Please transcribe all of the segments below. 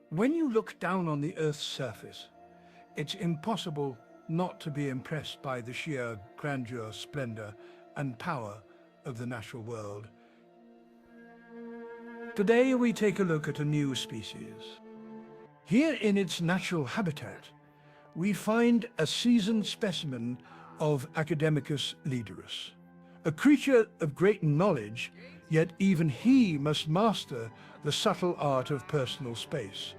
When you look down on the Earth's surface, it's impossible not to be impressed by the sheer grandeur, splendor, and power of the natural world. Today we take a look at a new species. Here in its natural habitat, we find a seasoned specimen of Academicus leaderus, a creature of great knowledge, yet even he must master the subtle art of personal space.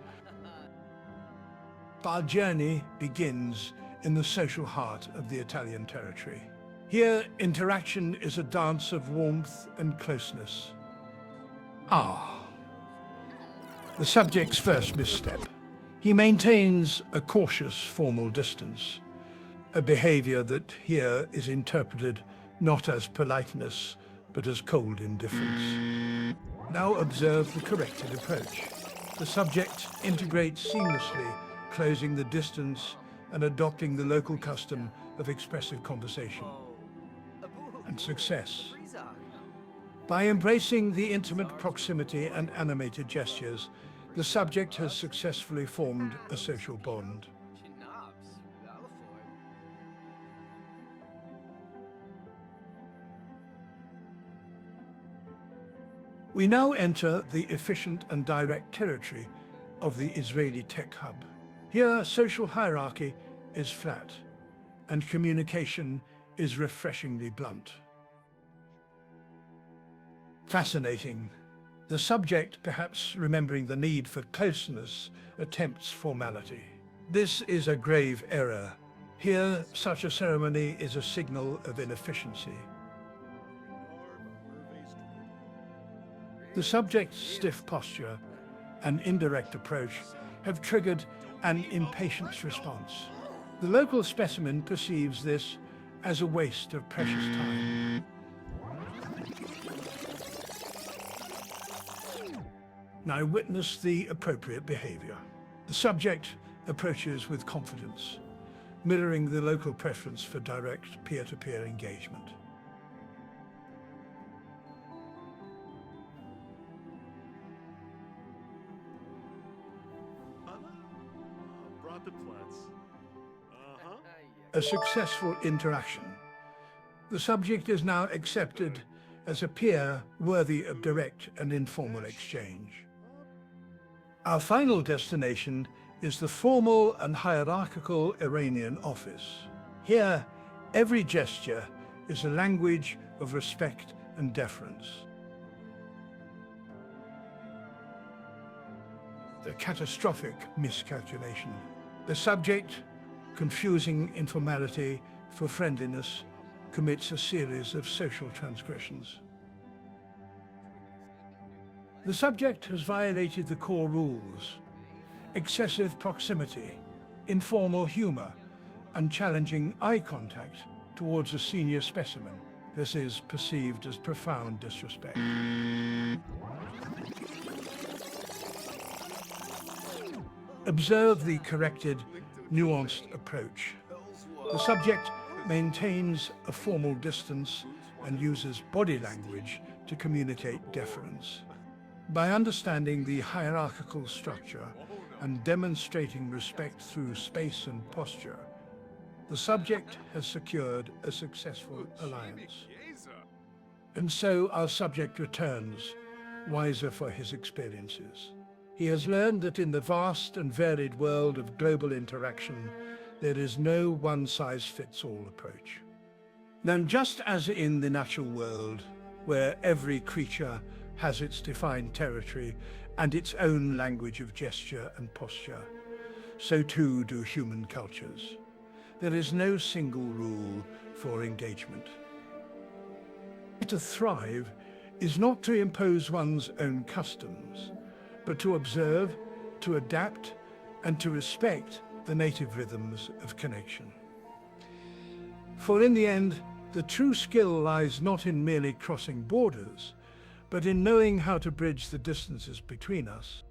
Our journey begins in the social heart of the Italian territory. Here, interaction is a dance of warmth and closeness. The subject's first misstep. He maintains a cautious, formal distance, a behavior that here is interpreted not as politeness, but as cold indifference. Now observe the corrected approach. The subject integrates seamlessly, closing the distance and adopting the local custom of expressive conversation. And success. By embracing the intimate proximity and animated gestures, the subject has successfully formed a social bond. We now enter the efficient and direct territory of the Israeli tech hub. Here, social hierarchy is flat, and communication is refreshingly blunt. Fascinating. The subject, perhaps remembering the need for closeness, attempts formality. This is a grave error. Here, such a ceremony is a signal of inefficiency. The subject's stiff posture and indirect approach have triggered an impatient response. The local specimen perceives this as a waste of precious time. Now witness the appropriate behavior. The subject approaches with confidence, mirroring the local preference for direct peer-to-peer engagement. A successful interaction. The subject is now accepted as a peer worthy of direct and informal exchange. Our final destination is the formal and hierarchical Iranian office. Here, every gesture is a language of respect and deference. The catastrophic miscalculation. The subject, confusing informality for friendliness, commits a series of social transgressions. The subject has violated the core rules: excessive proximity, informal humor, and challenging eye contact towards a senior specimen. This is perceived as profound disrespect. Observe the corrected, nuanced approach. The subject maintains a formal distance and uses body language to communicate deference. By understanding the hierarchical structure and demonstrating respect through space and posture, the subject has secured a successful alliance. And so our subject returns, wiser for his experiences. He has learned that in the vast and varied world of global interaction, there is no one-size-fits-all approach. Now, just as in the natural world, where every creature has its defined territory and its own language of gesture and posture, so too do human cultures. There is no single rule for engagement. To thrive is not to impose one's own customs, but to observe, to adapt, and to respect the native rhythms of connection. For in the end, the true skill lies not in merely crossing borders, but in knowing how to bridge the distances between us.